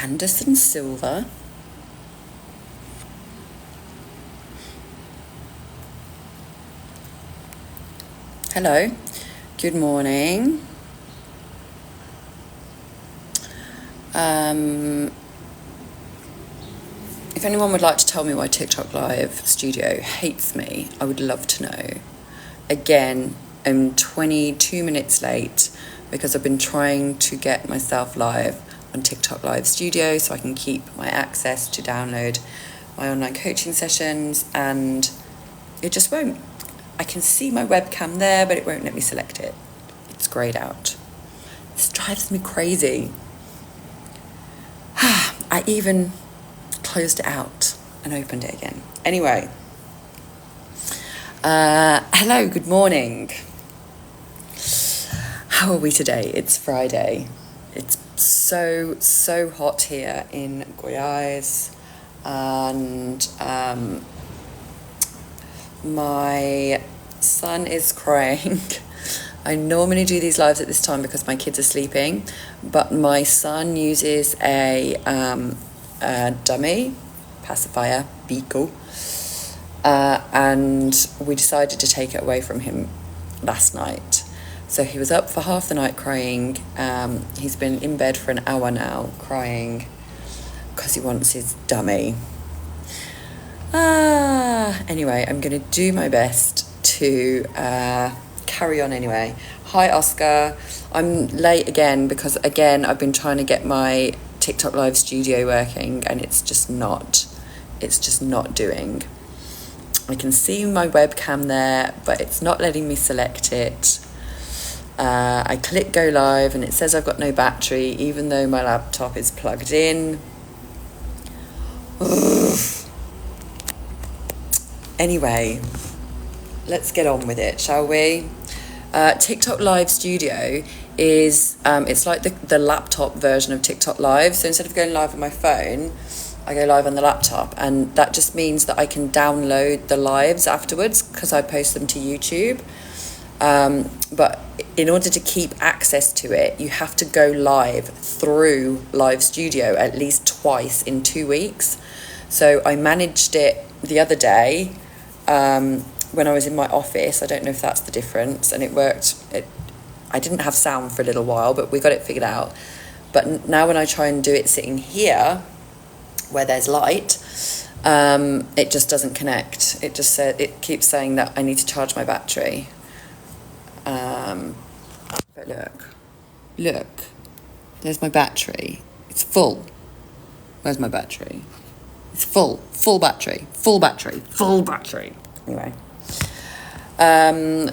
Anderson Silva. Hello, good morning. If anyone would like to tell me why TikTok Live Studio hates me, I would love to know. Again, I'm 22 minutes late because I've been trying to get myself live on TikTok Live Studio so I can keep my access to download my online coaching sessions, and it just won't. I can see my webcam there, but it won't let me select it. It's grayed out. This drives me crazy. I even closed it out and opened it again. Anyway, hello, good morning. How are we today? It's Friday. It's so hot here in Goiás, and my son is crying. I normally do these lives at this time because my kids are sleeping, but my son uses a dummy pacifier, Biko, and we decided to take it away from him last night. So he was up for half the night crying. He's been in bed for an hour now crying because he wants his dummy. Anyway, I'm going to do my best to carry on anyway. Hi, Oscar. I'm late again because, again, I've been trying to get my TikTok Live Studio working, and it's just not doing. I can see my webcam there, but it's not letting me select it. I click go live and it says I've got no battery, even though my laptop is plugged in. Anyway, let's get on with it, shall we? TikTok Live Studio is, it's like the laptop version of TikTok Live. So instead of going live on my phone, I go live on the laptop, and that just means that I can download the lives afterwards because I post them to YouTube. But in order to keep access to it, you have to go live through Live Studio at least twice in 2 weeks. So I managed it the other day when I was in my office. I don't know if that's the difference, and it worked. I didn't have sound for a little while, but we got it figured out. But now when I try and do it sitting here, where there's light, it just doesn't connect. It keeps saying that I need to charge my battery. But look, there's my battery. It's full. Where's my battery? It's full battery. Anyway.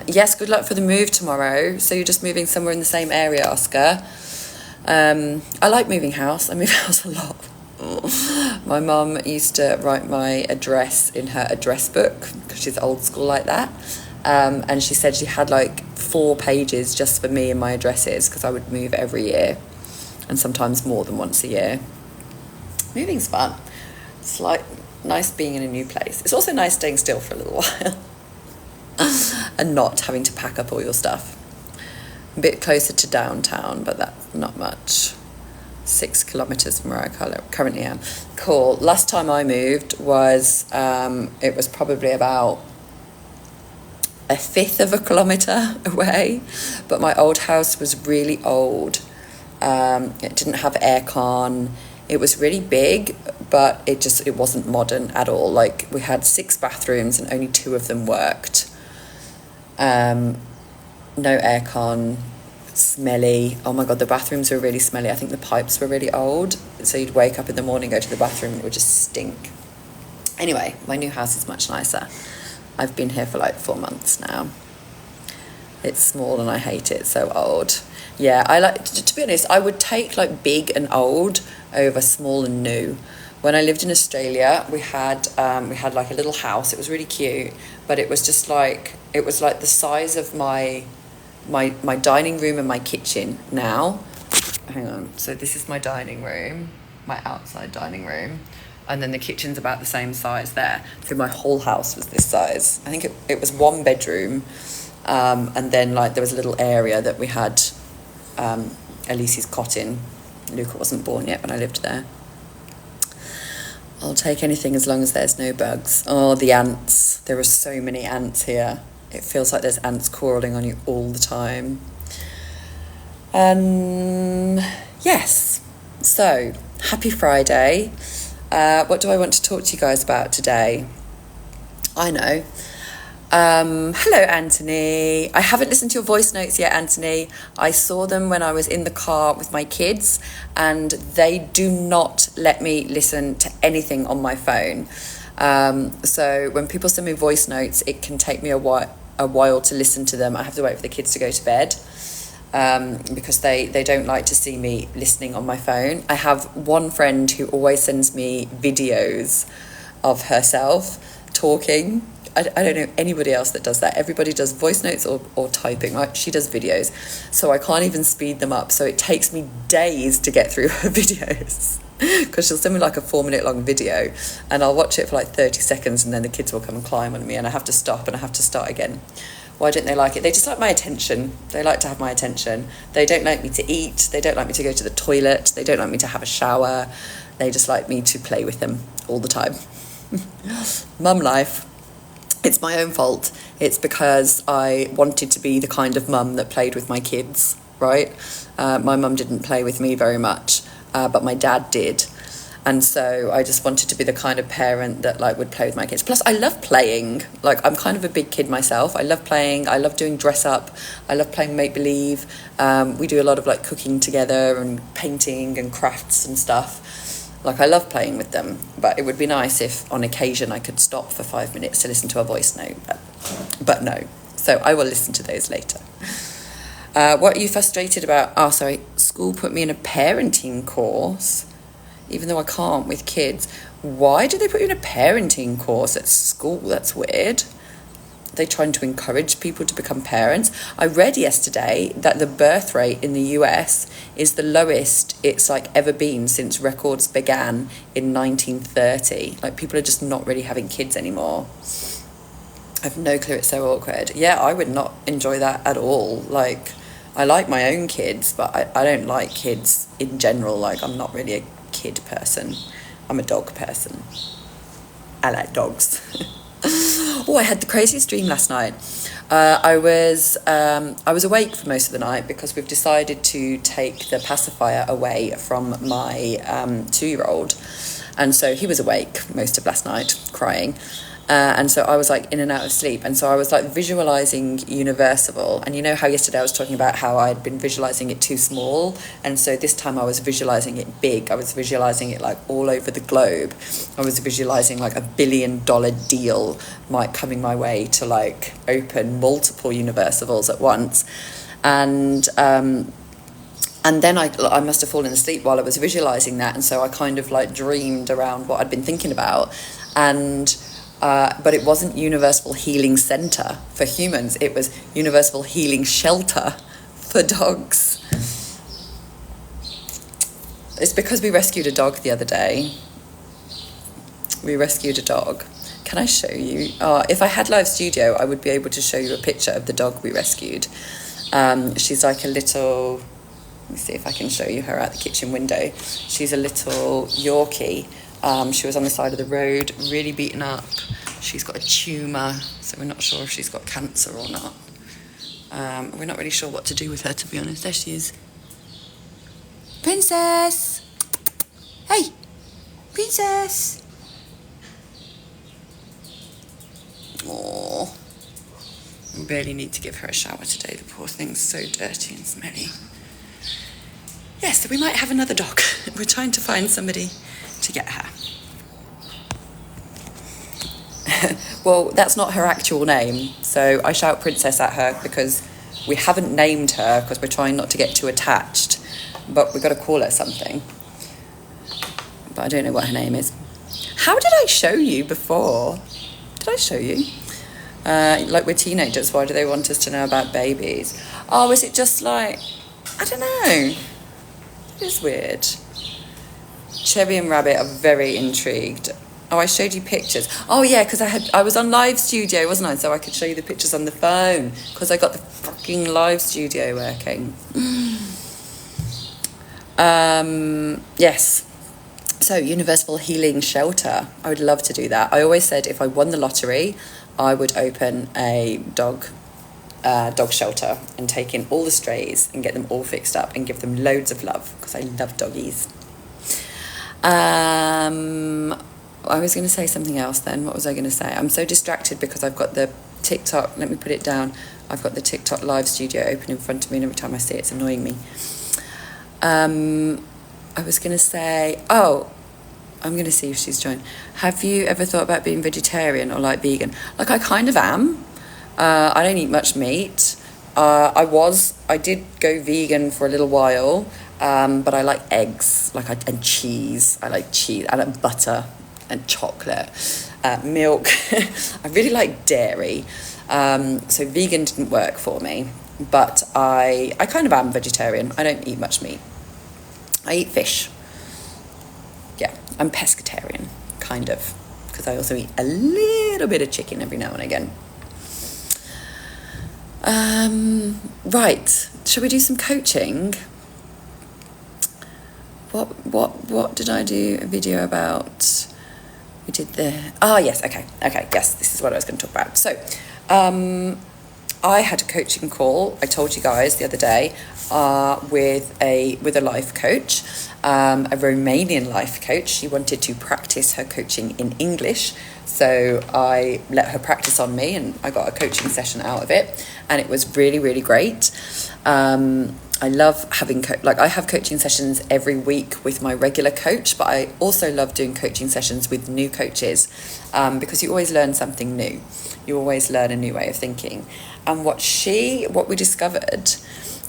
Yes, good luck for the move tomorrow. So you're just moving somewhere in the same area, Oscar. I like moving house. I move house a lot. My mum used to write my address in her address book because she's old school like that. And she said she had like 4 pages just for me and my addresses because I would move every year, and sometimes more than once a year. Moving's fun. It's like nice being in a new place. It's also nice staying still for a little while and not having to pack up all your stuff. A bit closer to downtown, but that's not much. 6 kilometers from where I currently am. Cool. Last time I moved was, it was probably about 1/5 of a kilometre away, but my old house was really old. It didn't have aircon. It was really big, but it wasn't modern at all. Like, we had 6 bathrooms and only 2 of them worked. No aircon, smelly. Oh my God, the bathrooms were really smelly. I think the pipes were really old. So you'd wake up in the morning, go to the bathroom, and it would just stink. Anyway, my new house is much nicer. I've been here for like 4 months now. It's small and I hate it, so old. Yeah, I like, to be honest, I would take like big and old over small and new. When I lived in Australia, we had like a little house. It was really cute, but it was just like, it was like the size of my dining room and my kitchen now. Hang on. So this is my dining room, my outside dining room. And then the kitchen's about the same size there. So my whole house was this size. I think it was 1 bedroom. And then like there was a little area that we had Elise's cot in. Luca wasn't born yet when I lived there. I'll take anything as long as there's no bugs. Oh, the ants. There are so many ants here. It feels like there's ants crawling on you all the time. Yes. So, happy Friday. What do I want to talk to you guys about today? I know. Hello, Anthony. I haven't listened to your voice notes yet, Anthony. I saw them when I was in the car with my kids, and they do not let me listen to anything on my phone. So when people send me voice notes, it can take me a while to listen to them. I have to wait for the kids to go to bed, because they don't like to see me listening on my phone. I have one friend who always sends me videos of herself talking. I don't know anybody else that does that. Everybody does voice notes or typing, right? She does videos. So I can't even speed them up. So it takes me days to get through her videos, because she'll send me like a 4-minute long video and I'll watch it for like 30 seconds and then the kids will come and climb on me and I have to stop and I have to start again. Why don't they like it? They just like my attention. They like to have my attention. They don't like me to eat. They don't like me to go to the toilet. They don't like me to have a shower. They just like me to play with them all the time. Mum life. It's my own fault. It's because I wanted to be the kind of mum that played with my kids, right? My mum didn't play with me very much, but my dad did. And so I just wanted to be the kind of parent that like would play with my kids. Plus, I love playing. Like, I'm kind of a big kid myself. I love playing. I love doing dress up. I love playing make-believe. We do a lot of like cooking together and painting and crafts and stuff. Like, I love playing with them, but it would be nice if on occasion I could stop for 5 minutes to listen to a voice note, but no. So I will listen to those later. What are you frustrated about? Oh, sorry, school put me in a parenting course, even though I can't with kids. Why do they put you in a parenting course at school? That's weird. Are they trying to encourage people to become parents? I read yesterday that the birth rate in the US is the lowest it's like ever been since records began in 1930. Like, people are just not really having kids anymore. I have no clue. It's so awkward. Yeah, I would not enjoy that at all. Like, I like my own kids, but I don't like kids in general. Like, I'm not really a kid person. I'm a dog person. I like dogs. Oh, I had the craziest dream last night. I was awake for most of the night because we've decided to take the pacifier away from my 2-year-old. And so he was awake most of last night, crying. And so I was like in and out of sleep. And so I was like visualizing Universal. And you know how yesterday I was talking about how I'd been visualizing it too small. And so this time I was visualizing it big. I was visualizing it like all over the globe. I was visualizing like $1 billion deal coming my way to like open multiple Universals at once. And then I must have fallen asleep while I was visualizing that. And so I kind of like dreamed around what I'd been thinking about. But it wasn't Universal Healing Center for humans. It was Universal Healing Shelter for dogs. It's because we rescued a dog the other day. We rescued a dog. Can I show you? If I had live studio, I would be able to show you a picture of the dog we rescued. She's like a little... Let me see if I can show you her out the kitchen window. She's a little Yorkie. She was on the side of the road, really beaten up. She's got a tumour, so we're not sure if she's got cancer or not. We're not really sure what to do with her, to be honest. There she is. Princess! Hey! Princess! Aww. We barely need to give her a shower today. The poor thing's so dirty and smelly. Yeah, so we might have another dog. We're trying to find somebody to get her. Well, that's not her actual name, so I shout Princess at her because we haven't named her because we're trying not to get too attached, but we've got to call her something. But I don't know what her name is. How did I show you before? Did I show you? Like, we're teenagers, why do they want us to know about babies? Oh, is it just like, I don't know. It is weird. Cherry and Rabbit are very intrigued. Oh, I showed you pictures. Oh yeah, because I was on live studio, wasn't I? So I could show you the pictures on the phone because I got the fucking live studio working. Yes. So, universal healing shelter. I would love to do that. I always said if I won the lottery, I would open a dog shelter and take in all the strays and get them all fixed up and give them loads of love because I love doggies. I was going to say something else then. What was I going to say? I'm so distracted because I've got the TikTok. Let me put it down. I've got the TikTok live studio open in front of me, and every time I see it, it's annoying me. I was going to say, I'm going to see if she's joined. Have you ever thought about being vegetarian or like vegan? Like, I kind of am. I don't eat much meat. I did go vegan for a little while, but I like eggs, and cheese. I like cheese. I like butter and chocolate, milk. I really like dairy. So vegan didn't work for me, but I kind of am vegetarian. I don't eat much meat. I eat fish. Yeah, I'm pescatarian, kind of, because I also eat a little bit of chicken every now and again. Right, shall we do some coaching? What did I do a video about? We did yes, okay, yes, this is what I was going to talk about. So, I had a coaching call, I told you guys the other day, with a life coach, a Romanian life coach. She wanted to practice her coaching in English, so I let her practice on me and I got a coaching session out of it, and it was really, really great. I love having I have coaching sessions every week with my regular coach, but I also love doing coaching sessions with new coaches, because you always learn something new. You always learn a new way of thinking. And what we discovered,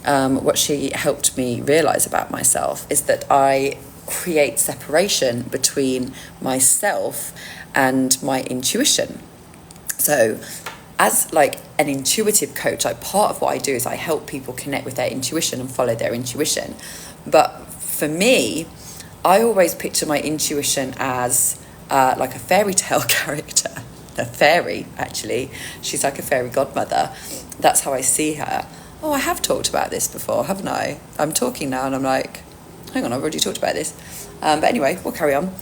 what she helped me realize about myself is that I create separation between myself and my intuition. So as like an intuitive coach, part of what I do is I help people connect with their intuition and follow their intuition. But for me, I always picture my intuition as like a fairy tale character. A fairy, actually. She's like a fairy godmother. That's how I see her. Oh, I have talked about this before, haven't I? I'm talking now and I'm like, hang on, I've already talked about this. But anyway, we'll carry on.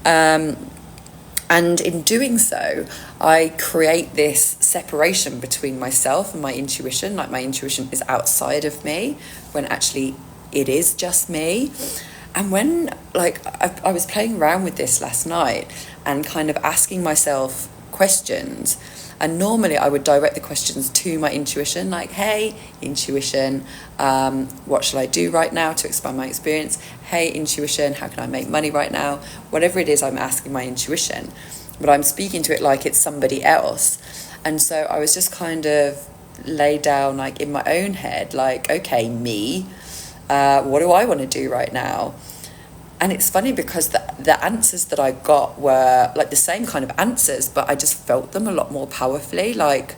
And in doing so, I create this separation between myself and my intuition. Like, my intuition is outside of me when actually it is just me. And when, I was playing around with this last night and kind of asking myself questions, and normally I would direct the questions to my intuition, like, hey, intuition, what shall I do right now to expand my experience? Hey, intuition, how can I make money right now? Whatever it is, I'm asking my intuition, but I'm speaking to it like it's somebody else. And so I was just kind of laid down, like, in my own head, like, okay, me, what do I want to do right now? And it's funny because the answers that I got were like the same kind of answers, but I just felt them a lot more powerfully. Like,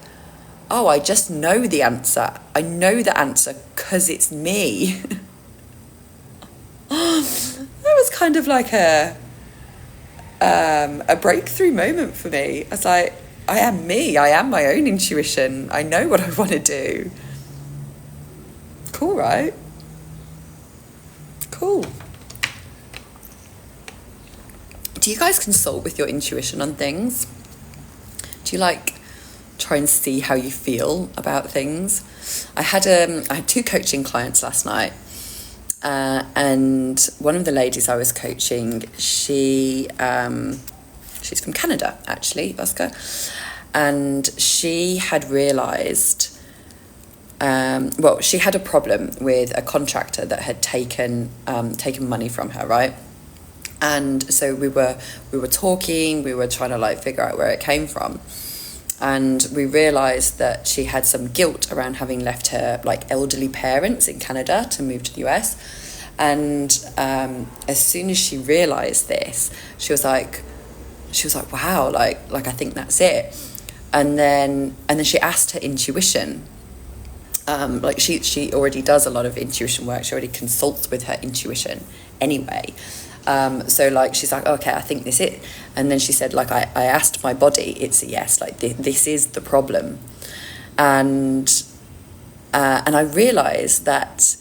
oh, I just know the answer. I know the answer because it's me. That was kind of like a breakthrough moment for me. I was like, I am me. I am my own intuition. I know what I want to do. Cool, right? Cool. Do you guys consult with your intuition on things? Do you try and see how you feel about things? I had 2 coaching clients last night, and one of the ladies I was coaching, she's from Canada, actually, Oscar, and she had realised, she had a problem with a contractor that had taken money from her, right? And so we were talking, we were trying to figure out where it came from. And we realised that she had some guilt around having left her elderly parents in Canada to move to the US. And as soon as she realised this, she was like, wow, I think that's it. And then she asked her intuition. She already does a lot of intuition work. She already consults with her intuition anyway. So she's like, okay, I think this is it. And then she said, I asked my body, it's a yes, this is the problem. And I realized that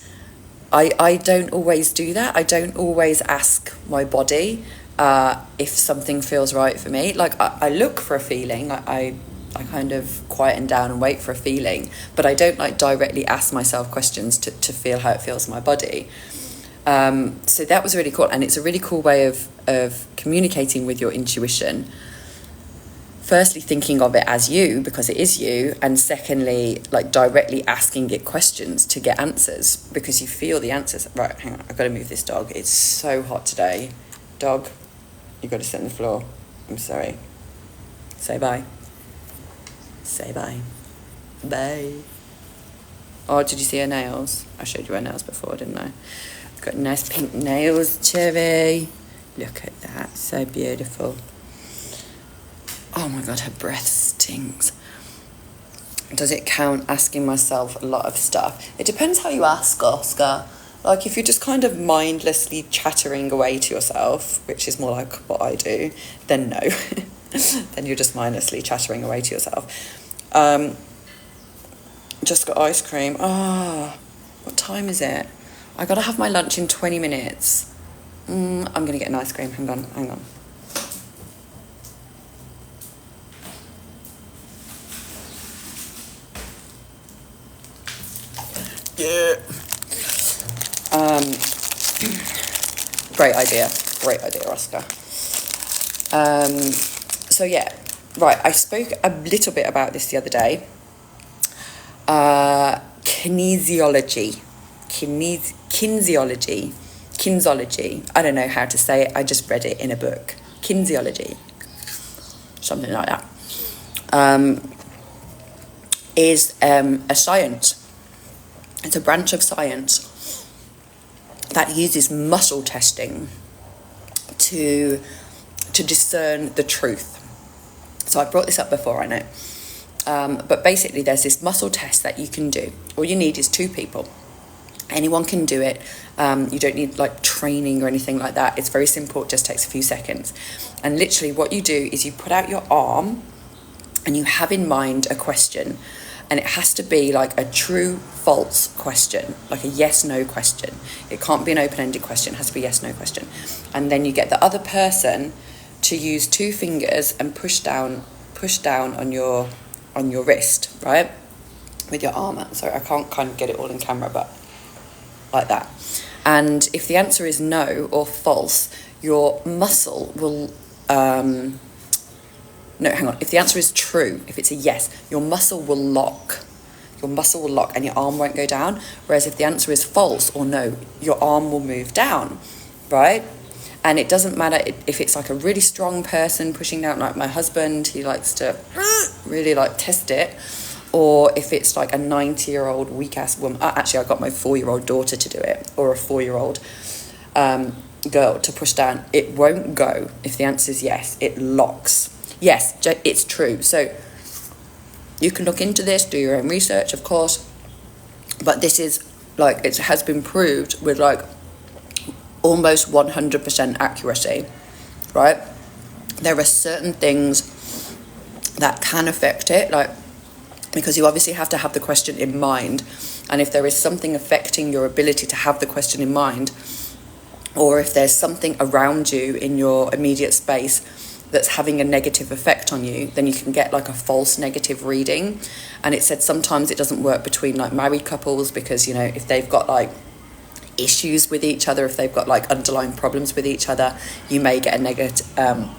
I don't always do that. I don't always ask my body if something feels right for me. Like I look for a feeling. I kind of quieten down and wait for a feeling, but I don't like directly ask myself questions to feel how it feels in my body. So that was really cool, and it's a really cool way of communicating with your intuition. Firstly, thinking of it as you, because it is you, and secondly, like directly asking it questions to get answers, because you feel the answers. Right, hang on, I've got to move this dog. It's so hot today. Dog, you've got to sit on the floor. I'm sorry. Say bye. Say bye. Bye. Oh, did you see her nails? I showed you her nails before, didn't I? Got nice pink nails, Cherry. Look at that, so beautiful. Oh my God, her breath stinks. Does it count asking myself a lot of stuff? It depends how you ask, Oscar. Like if you're just kind of mindlessly chattering away to yourself, which is more like what I do, then no. Then you're just mindlessly chattering away to yourself. Just got ice cream. What time is it? I gotta have my lunch in 20 minutes. I'm gonna get an ice cream. Hang on. Yeah. Great idea, Oscar. So yeah, right. I spoke a little bit about this the other day. Kinesiology. Kinesiology. I don't know how to say it. I just read it in a book. Kinesiology. Something like that. Is a science. It's a branch of science that uses muscle testing to discern the truth. So I brought this up before, I know. But basically there's this muscle test that you can do. All you need is 2 people. Anyone can do it. You don't need like training or anything like that. It's very simple. It just takes a few seconds. And literally what you do is you put out your arm and you have in mind a question. And it has to be like a true, false question, like a yes-no question. It can't be an open-ended question. It has to be a yes-no question. And then you get the other person to use 2 fingers and push down on your wrist, right? With your arm. Sorry, I can't kind of get it all in camera, but like that. And if the answer is no or false, your muscle will... No, hang on. If the answer is true, if it's a yes, your muscle will lock. Your muscle will lock and your arm won't go down. Whereas if the answer is false or no, your arm will move down, right? And it doesn't matter if it's like a really strong person pushing down, like my husband, he likes to really like test it. Or if it's like a 90-year-old weak-ass woman. Actually, I got my 4-year-old daughter to do it. Or a 4-year-old girl to push down. It won't go if the answer is yes. It locks. Yes, it's true. So you can look into this, do your own research, of course. But this is like, it has been proved with like almost 100% accuracy, right? There are certain things that can affect it, like, because you obviously have to have the question in mind. And if there is something affecting your ability to have the question in mind, or if there's something around you in your immediate space that's having a negative effect on you, then you can get like a false negative reading. And it said sometimes it doesn't work between like married couples because, you know, if they've got like issues with each other, if they've got like underlying problems with each other, you may get a negative,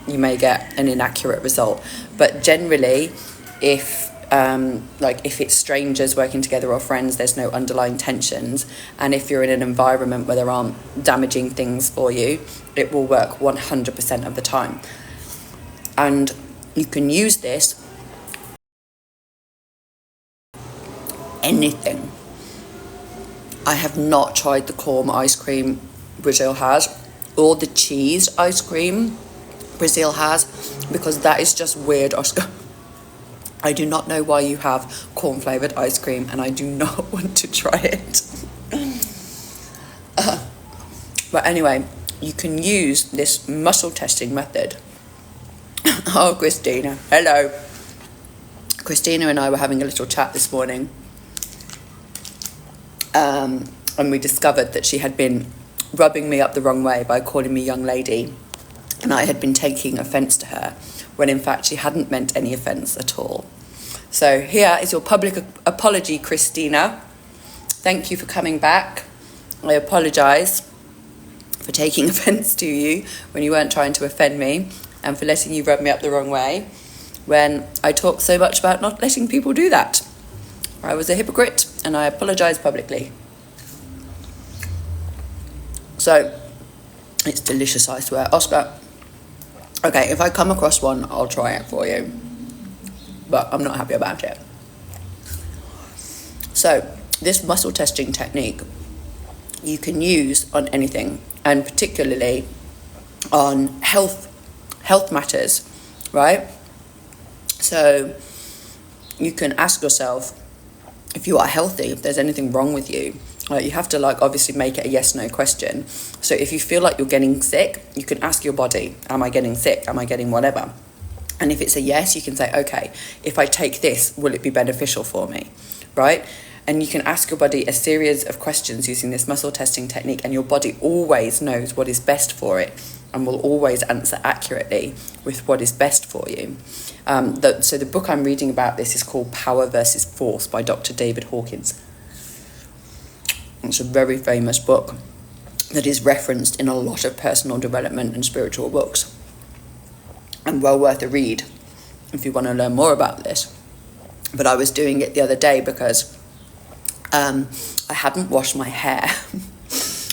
you may get an inaccurate result. But generally, if it's strangers working together or friends, there's no underlying tensions. And if you're in an environment where there aren't damaging things for you, it will work 100% of the time. And you can use this anything. I have not tried the corn ice cream Brazil has or the cheese ice cream Brazil has, because that is just weird, Oscar. I do not know why you have corn flavoured ice cream, and I do not want to try it. But anyway, you can use this muscle testing method. Oh, Christina. Hello. Christina and I were having a little chat this morning. and we discovered that she had been rubbing me up the wrong way by calling me young lady, and I had been taking offence to her, when in fact she hadn't meant any offence at all. So here is your public apology, Christina. Thank you for coming back. I apologise for taking offence to you when you weren't trying to offend me, and for letting you rub me up the wrong way when I talk so much about not letting people do that. I was a hypocrite, and I apologise publicly. So, it's delicious, I swear. Oscar, okay, if I come across one, I'll try it for you. But I'm not happy about it. So, this muscle testing technique you can use on anything, and particularly on health matters, right? So you can ask yourself if you are healthy, if there's anything wrong with you. You have to obviously make it a yes/no question. So if you feel like you're getting sick, you can ask your body, am I getting sick? Am I getting whatever? And if it's a yes, you can say, okay, if I take this, will it be beneficial for me, right? And you can ask your body a series of questions using this muscle testing technique, and your body always knows what is best for it and will always answer accurately with what is best for you. So the book I'm reading about this is called Power versus Force by Dr. David Hawkins. It's a very famous book that is referenced in a lot of personal development and spiritual books, and well worth a read if you want to learn more about this. But I was doing it the other day because I hadn't washed my hair.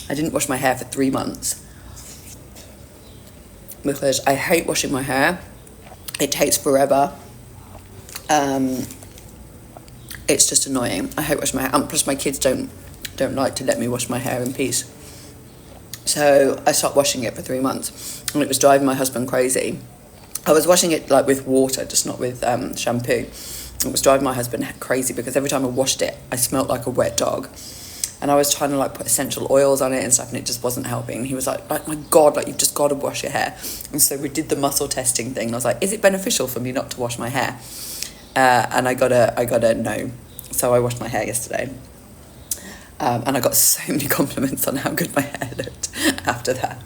I didn't wash my hair for 3 months because I hate washing my hair. It takes forever. It's just annoying. I hate washing my hair. Plus my kids don't like to let me wash my hair in peace. So I stopped washing it for 3 months, and it was driving my husband crazy. I was washing it with water, just not with shampoo. It was driving my husband crazy because every time I washed it, I smelled like a wet dog. And I was trying to put essential oils on it and stuff, and it just wasn't helping. He was like, my God, you've just got to wash your hair. And so we did the muscle testing thing. And I was like, is it beneficial for me not to wash my hair? And I got a no. So I washed my hair yesterday. And I got so many compliments on how good my hair looked after that.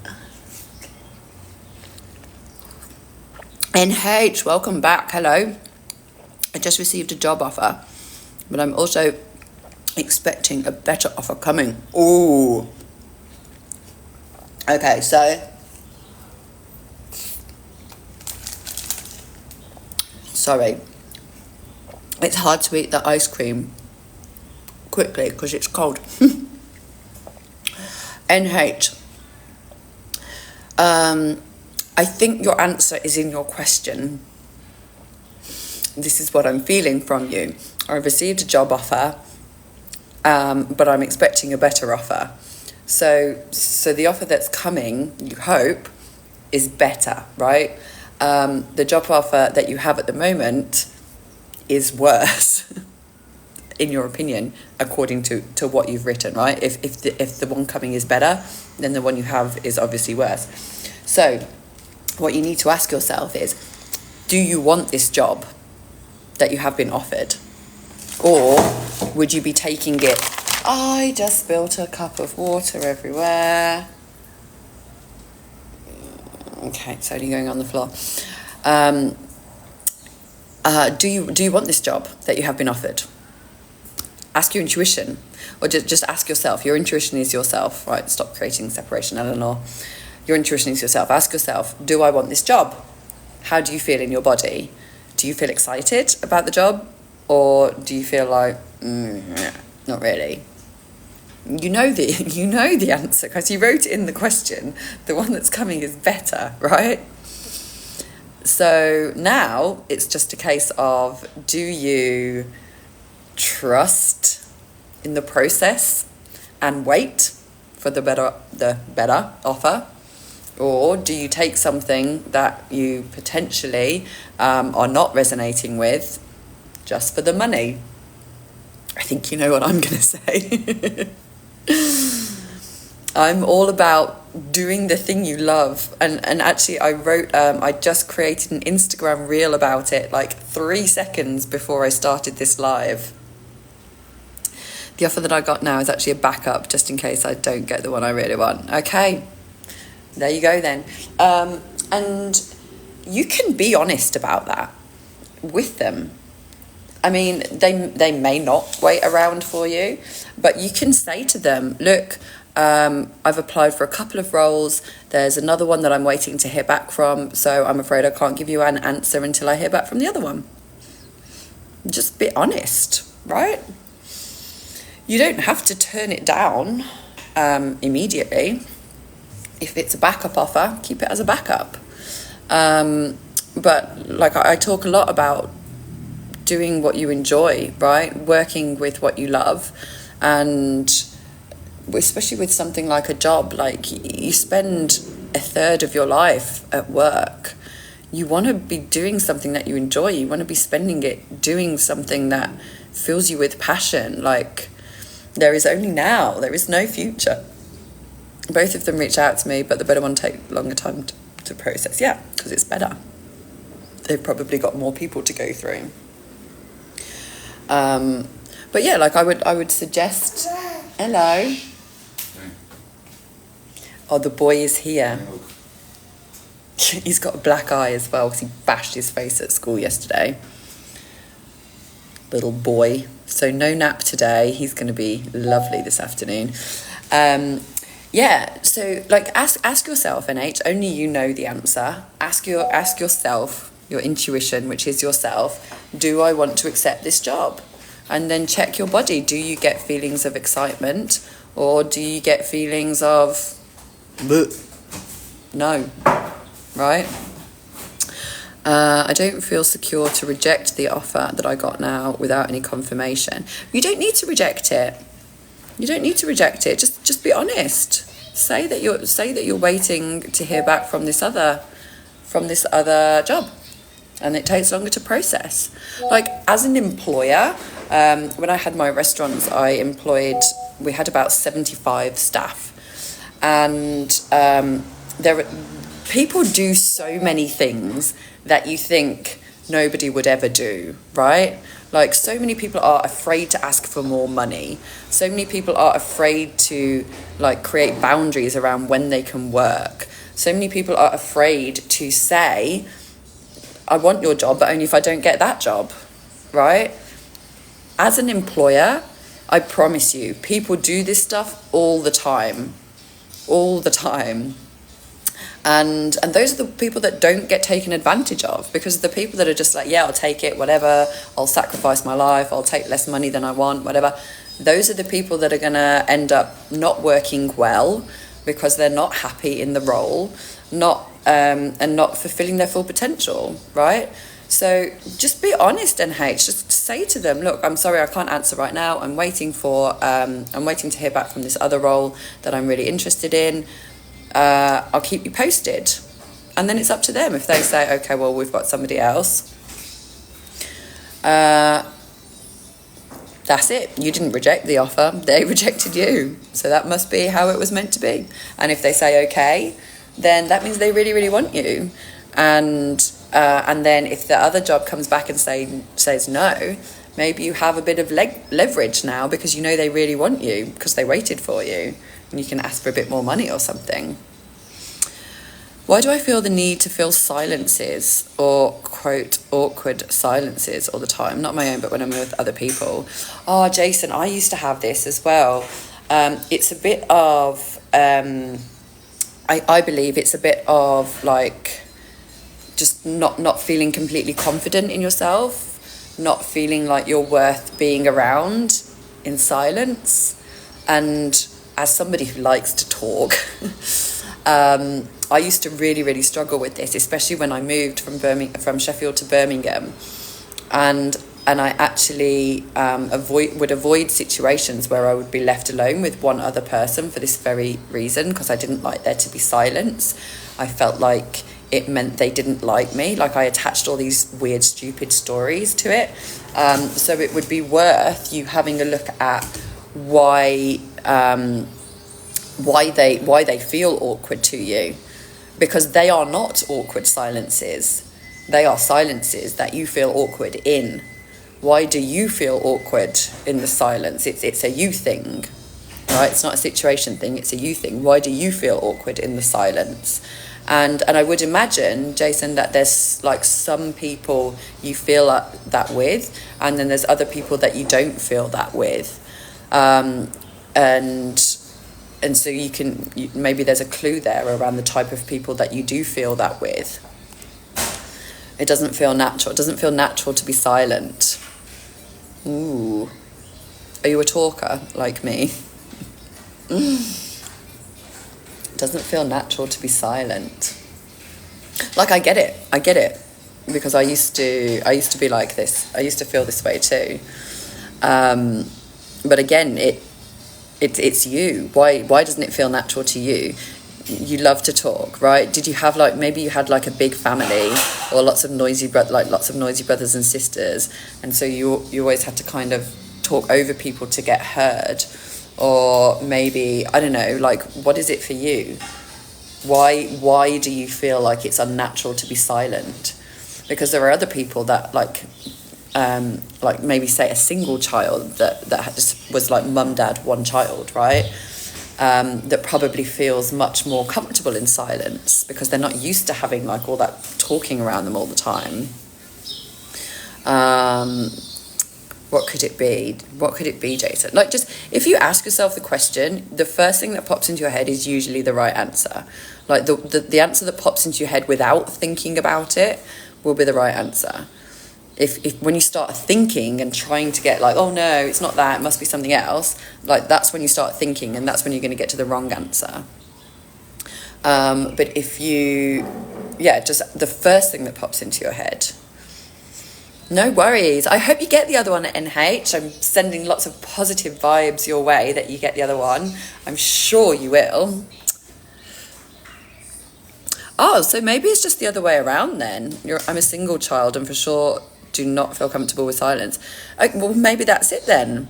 NH, welcome back. Hello. I just received a job offer, but I'm also expecting a better offer coming. Ooh. Okay, so sorry. It's hard to eat the ice cream quickly because it's cold. NH. I think your answer is in your question. This is what I'm feeling from you. I received a job offer, but I'm expecting a better offer. So the offer that's coming, you hope, is better, right? The job offer that you have at the moment is worse, in your opinion, according to what you've written, right? If the one coming is better, then the one you have is obviously worse. So what you need to ask yourself is, do you want this job that you have been offered? Or would you be taking it? I just spilled a cup of water everywhere. Okay, it's only going on the floor. Do you want this job that you have been offered? Ask your intuition, or just ask yourself. Your intuition is yourself, right? Stop creating separation, Eleanor. Your intuition is yourself. Ask yourself, do I want this job? How do you feel in your body? Do you feel excited about the job? Or do you feel like, not really? You know the answer because you wrote it in the question. The one that's coming is better, right? So now it's just a case of, do you trust in the process and wait for the better offer? Or do you take something that you potentially are not resonating with just for the money? I think you know what I'm going to say. I'm all about doing the thing you love. And actually I just created an Instagram reel about it 3 seconds before I started this live. The The offer that I got now is actually a backup just in case I don't get the one I really want. Okay, there you go then. And you can be honest about that with them. I mean, they may not wait around for you, but you can say to them, look, I've applied for a couple of roles. There's another one that I'm waiting to hear back from, so I'm afraid I can't give you an answer until I hear back from the other one. Just be honest, right? You don't have to turn it down immediately. If it's a backup offer, keep it as a backup. But like I talk a lot about doing what you enjoy, right? Working with what you love. And especially with something like a job, like you spend a third of your life at work. You want to be doing something that you enjoy. You want to be spending it doing something that fills you with passion. Like, there is only now, there is no future. Both of them reach out to me, but the better one take longer time to process. Yeah, because it's better. They've probably got more people to go through. But yeah, like I would suggest. Hello. Oh, the boy is here. He's got a black eye as well because he bashed his face at school yesterday. Little boy. So no nap today. He's going to be lovely this afternoon. Yeah, so like ask yourself, NH, only you know the answer. Ask yourself, your intuition, which is yourself, do I want to accept this job? And then check your body. Do you get feelings of excitement or do you get feelings of no, right? I don't feel secure to reject the offer that I got now without any confirmation. You don't need to reject it. You don't need to reject it. Just be honest. Say that you're waiting to hear back from this other job, and it takes longer to process. Like as an employer, when I had my restaurants, we had about 75 staff, and people do so many things that you think nobody would ever do, right? Like so many people are afraid to ask for more money. So many people are afraid to like create boundaries around when they can work. So many people are afraid to say, I want your job, but only if I don't get that job, right? As an employer, I promise you, people do this stuff all the time. And those are the people that don't get taken advantage of, because the people that are just like, yeah, I'll take it, whatever, I'll sacrifice my life, I'll take less money than I want, whatever. Those are the people that are going to end up not working well because they're not happy in the role, and not fulfilling their full potential, right? So just be honest, NH. Just say to them, look, I'm sorry, I can't answer right now. I'm waiting to hear back from this other role that I'm really interested in. I'll keep you posted. And then it's up to them. If they say, okay, well, we've got somebody else, that's it. You didn't reject the offer. They rejected you. So that must be how it was meant to be. And if they say okay, then that means they really, really want you. And then if the other job comes back and says no, maybe you have a bit of leverage now because you know they really want you because they waited for you. And you can ask for a bit more money or something. Why do I feel the need to fill silences or, quote, awkward silences all the time? Not my own, but when I'm with other people. Oh, Jason, I used to have this as well. It's a bit of, I believe it's a bit of like, just not feeling completely confident in yourself, not feeling like you're worth being around in silence. And as somebody who likes to talk, I used to really, really struggle with this, especially when I moved from Sheffield to Birmingham, and I actually would avoid situations where I would be left alone with one other person for this very reason, because I didn't like there to be silence. I felt like it meant they didn't like me, like I attached all these weird, stupid stories to it. So it would be worth you having a look at why they feel awkward to you, because they are not awkward silences. They are silences that you feel awkward in, why do you feel awkward in the silence? It's a you thing, right? It's not a situation thing, it's a you thing. Why do you feel awkward in the silence? And I would imagine, Jason, that there's like some people you feel that with, and then there's other people that you don't feel that with. And so maybe there's a clue there around the type of people that you do feel that with. It doesn't feel natural. It doesn't feel natural to be silent. Ooh. Are you a talker like me? It doesn't feel natural to be silent. Like, I get it, because I used to be like this. I used to feel this way too. But again, it's you. Why doesn't it feel natural to you? You love to talk, right? Did you have maybe you had like a big family, or lots of noisy brothers and sisters, and so you always had to kind of talk over people to get heard? Or maybe, I don't know, like, what is it for you? Why do you feel like it's unnatural to be silent? Because there are other people that like maybe say a single child that just was like mum, dad, one child, right? That probably feels much more comfortable in silence because they're not used to having like all that talking around them all the time. What could it be? What could it be, Jason? Like, just if you ask yourself the question, the first thing that pops into your head is usually the right answer. Like the answer that pops into your head without thinking about it will be the right answer. If when you start thinking and trying to get like, oh no, it's not that, it must be something else, like that's when you start thinking, and that's when you're going to get to the wrong answer. But if you, just the first thing that pops into your head. No worries. I hope you get the other one at NH. I'm sending lots of positive vibes your way that you get the other one. I'm sure you will. Oh, so maybe it's just the other way around then. I'm a single child and for sure do not feel comfortable with silence. Well, maybe that's it then.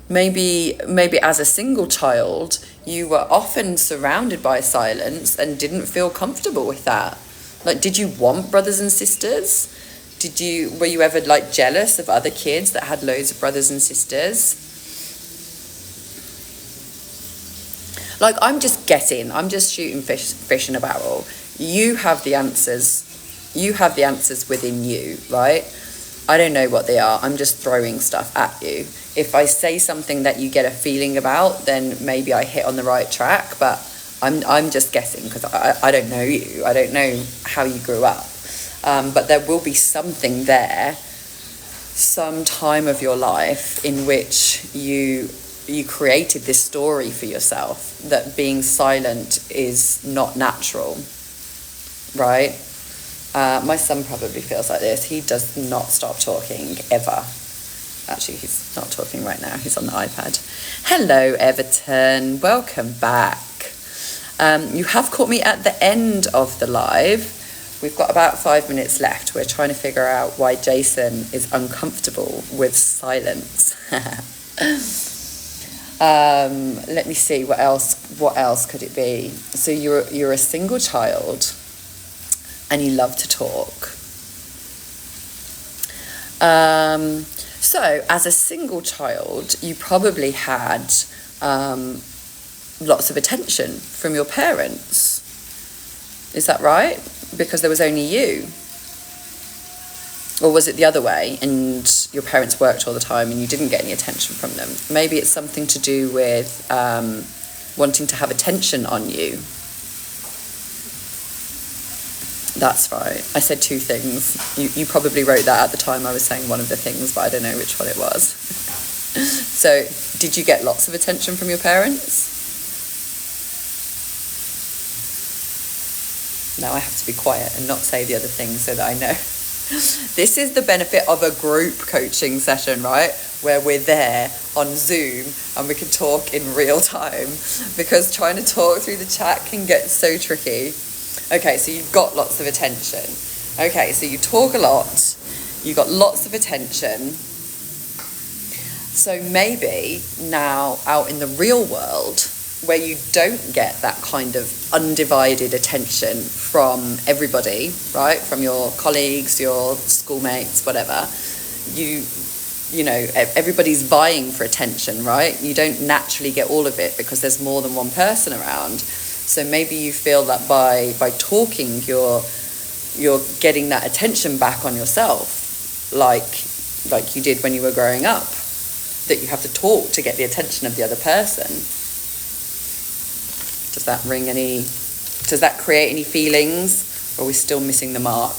Maybe as a single child, you were often surrounded by silence and didn't feel comfortable with that. Like, did you want brothers and sisters? Were you ever like jealous of other kids that had loads of brothers and sisters? Like, I'm just shooting fish in a barrel. You have the answers. You have the answers within you, right? I don't know what they are. I'm just throwing stuff at you. If I say something that you get a feeling about, then maybe I hit on the right track, but I'm just guessing because I don't know you. I don't know how you grew up. But there will be something there, some time of your life in which you created this story for yourself that being silent is not natural, right? My son probably feels like this. He does not stop talking ever. Actually, he's not talking right now. He's on the iPad. Hello, Everton. Welcome back. You have caught me at the end of the live. We've got about 5 minutes left. We're trying to figure out why Jason is uncomfortable with silence. Let me see, what else could it be? So you're a single child and you love to talk. So as a single child, you probably had lots of attention from your parents. Is that right? Because there was only you? Or was it the other way and your parents worked all the time and you didn't get any attention from them? Maybe it's something to do with wanting to have attention on you. That's right. I said two things. You probably wrote that at the time I was saying one of the things, but I don't know which one it was. So, did you get lots of attention from your parents? Now I have to be quiet and not say the other things so that I know. This is the benefit of a group coaching session, right? Where we're there on Zoom and we can talk in real time, because trying to talk through the chat can get so tricky. Okay, so you've got lots of attention. Okay, so you talk a lot. You got lots of attention. So maybe now out in the real world, where you don't get that kind of undivided attention from everybody, right? From your colleagues, your schoolmates, whatever. everybody's vying for attention, right? You don't naturally get all of it because there's more than one person around. So maybe you feel that by talking, you're getting that attention back on yourself, like you did when you were growing up, that you have to talk to get the attention of the other person. Does that create any feelings, or are we still missing the mark?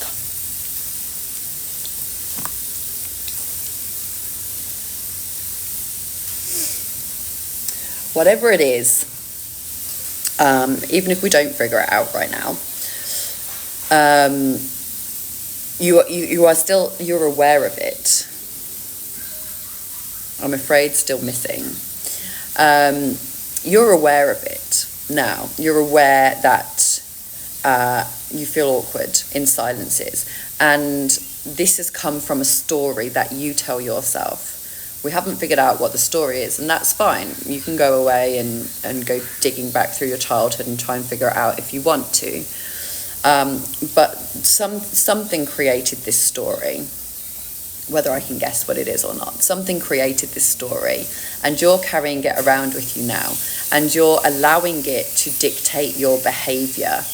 Whatever it is, even if we don't figure it out right now, you're aware of it. I'm afraid still missing. You're aware of it now. You're aware that you feel awkward in silences, and this has come from a story that you tell yourself. We haven't figured out what the story is, and that's fine. You can go away and go digging back through your childhood and try and figure it out if you want to. But something created this story, whether I can guess what it is or not. Something created this story, and you're carrying it around with you now, and you're allowing it to dictate your behaviour,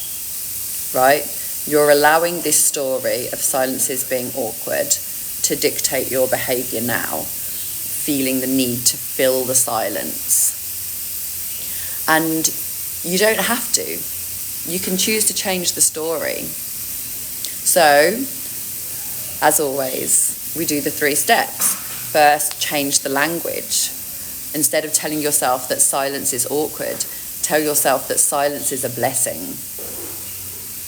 right? You're allowing this story of silences being awkward to dictate your behaviour now, feeling the need to fill the silence. And you don't have to. You can choose to change the story. So, as always, we do the 3 steps. First, change the language. Instead of telling yourself that silence is awkward, tell yourself that silence is a blessing.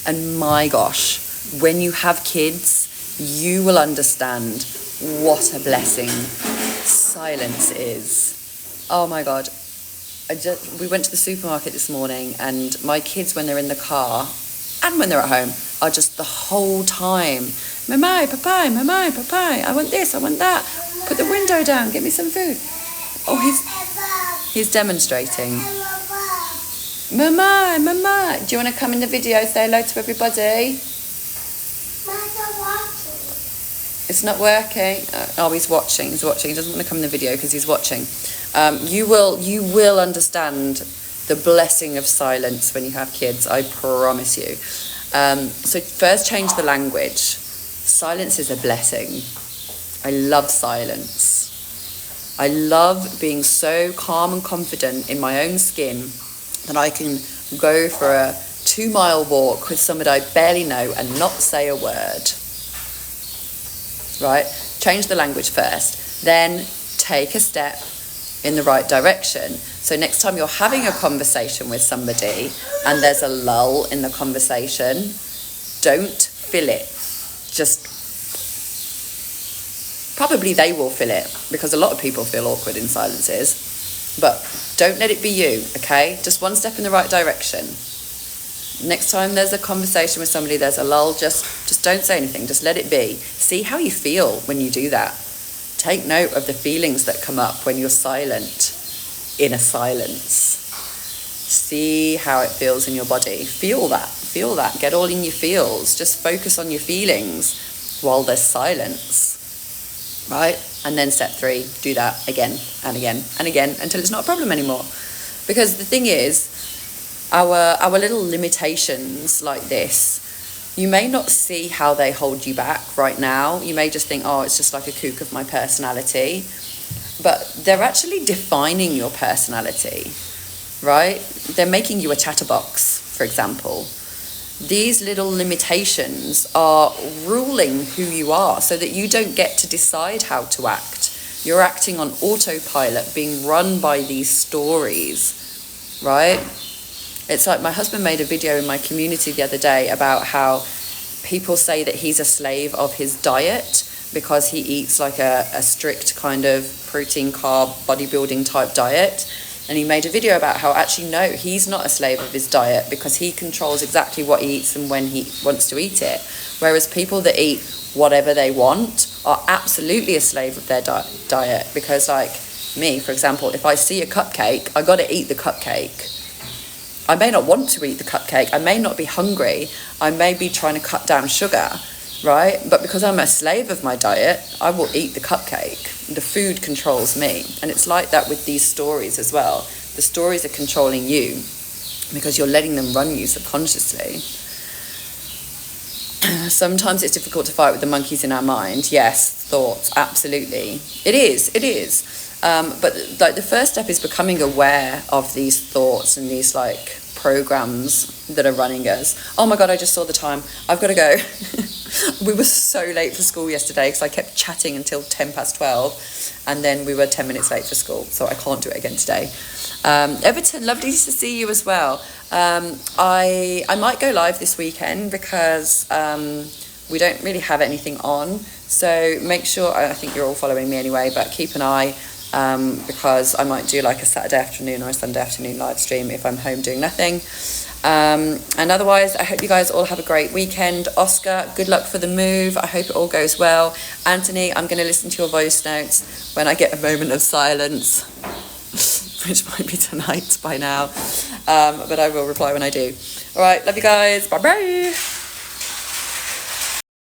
And my gosh, when you have kids, you will understand what a blessing silence is. Oh my God. We went to the supermarket this morning, and my kids, when they're in the car and when they're at home, are just the whole time, Mamai, papai, Mamai, papai, I want this, I want that. Put the window down, get me some food. Oh, he's demonstrating. Mamai, do you want to come in the video, say hello to everybody? It's not working. Oh, he's watching. He doesn't want to come in the video because he's watching. You will understand the blessing of silence when you have kids, I promise you. So first, change the language. Silence is a blessing. I love silence. I love being so calm and confident in my own skin that I can go for a 2-mile walk with somebody I barely know and not say a word. Right? Change the language first. Then take a step in the right direction. So next time you're having a conversation with somebody and there's a lull in the conversation, don't fill it. Just probably they will fill it, because a lot of people feel awkward in silences. But don't let it be you, okay? Just one step in the right direction. Next time there's a conversation with somebody, there's a lull, just don't say anything. Just let it be. See how you feel when you do that. Take note of the feelings that come up when you're silent in a silence. See how it feels in your body. Feel that. Get all in your feels. Just focus on your feelings while there's silence, right? And then step 3, do that again and again and again until it's not a problem anymore. Because the thing is, our little limitations like this, you may not see how they hold you back right now. You may just think, oh, it's just like a kook of my personality. But they're actually defining your personality, right? They're making you a chatterbox, for example. These little limitations are ruling who you are so that you don't get to decide how to act. You're acting on autopilot, being run by these stories, right? It's like my husband made a video in my community the other day about how people say that he's a slave of his diet because he eats like a strict kind of protein, carb, bodybuilding type diet. And he made a video about how actually no, he's not a slave of his diet because he controls exactly what he eats and when he wants to eat it. Whereas people that eat whatever they want are absolutely a slave of their diet. Because like me, for example, if I see a cupcake, I got to eat the cupcake. I may not want to eat the cupcake. I may not be hungry. I may be trying to cut down sugar, right? But because I'm a slave of my diet, I will eat the cupcake. The food controls me. And it's like that with these stories as well. The stories are controlling you because you're letting them run you subconsciously. Sometimes it's difficult to fight with the monkeys in our mind. Yes, thoughts, absolutely. It is. But like the first step is becoming aware of these thoughts and these like programs that are running us. Oh my God, I just saw the time. I've got to go. We were so late for school yesterday because I kept chatting until 12:10, and then we were 10 minutes late for school, so I can't do it again today. Everton, lovely to see you as well. I might go live this weekend because we don't really have anything on, so make sure, I think you're all following me anyway, but keep an eye, because I might do like a Saturday afternoon or a Sunday afternoon live stream if I'm home doing nothing. And otherwise, I hope you guys all have a great weekend. Oscar, good luck for the move. I hope it all goes well. Anthony, I'm going to listen to your voice notes when I get a moment of silence, which might be tonight by now. But I will reply when I do. All right, love you guys. Bye-bye.